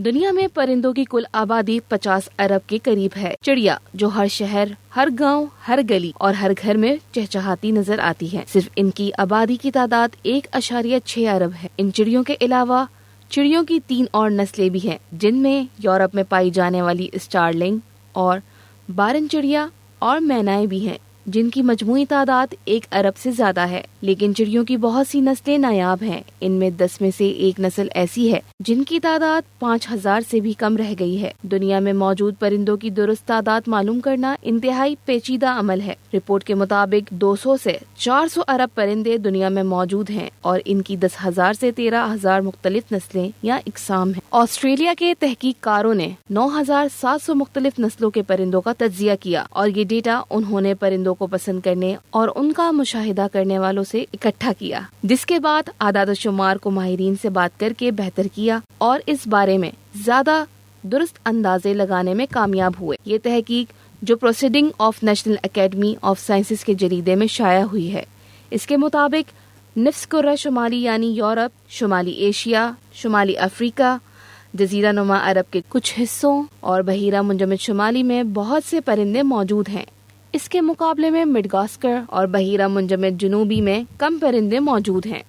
دنیا میں پرندوں کی کل آبادی 50 ارب کے قریب ہے۔ چڑیا جو ہر شہر، ہر گاؤں، ہر گلی اور ہر گھر میں چہچہاتی نظر آتی ہے، صرف ان کی آبادی کی تعداد 1.6 ارب ہے۔ ان چڑیوں کے علاوہ چڑیوں کی 3 اور نسلیں بھی ہیں، جن میں یورپ میں پائی جانے والی اسٹارلنگ اور بارن چڑیا اور مینائیں بھی ہیں، جن کی مجموعی تعداد 1 ارب سے زیادہ ہے۔ لیکن چڑیوں کی بہت سی نسلیں نایاب ہیں، ان میں 10 میں سے ایک نسل ایسی ہے جن کی تعداد 5000 سے بھی کم رہ گئی ہے۔ دنیا میں موجود پرندوں کی درست تعداد معلوم کرنا انتہائی پیچیدہ عمل ہے۔ رپورٹ کے مطابق 200 سے 400 ارب پرندے دنیا میں موجود ہیں اور ان کی 10,000 سے 13,000 مختلف نسلیں یا اقسام ہیں۔ آسٹریلیا کے تحقیق کاروں نے 9,700 مختلف نسلوں کے پرندوں کا تجزیہ کیا اور یہ ڈیٹا انہوں نے پرندوں کو پسند کرنے اور ان کا مشاہدہ کرنے والوں سے اکٹھا کیا، جس کے بعد اعداد و شمار کو ماہرین سے بات کر کے بہتر کیا اور اس بارے میں زیادہ درست اندازے لگانے میں کامیاب ہوئے۔ یہ تحقیق جو proceeding of national academy of sciences کے جریدے میں شائع ہوئی ہے، اس کے مطابق نصف کرہ شمالی یعنی یورپ، شمالی ایشیا، شمالی افریقہ، جزیرہ نما عرب کے کچھ حصوں اور بحیرہ منجمد شمالی میں بہت سے پرندے موجود ہیں۔ اس کے مقابلے میں مڈغاسکر اور بحیرہ منجمد جنوبی میں کم پرندے موجود ہیں۔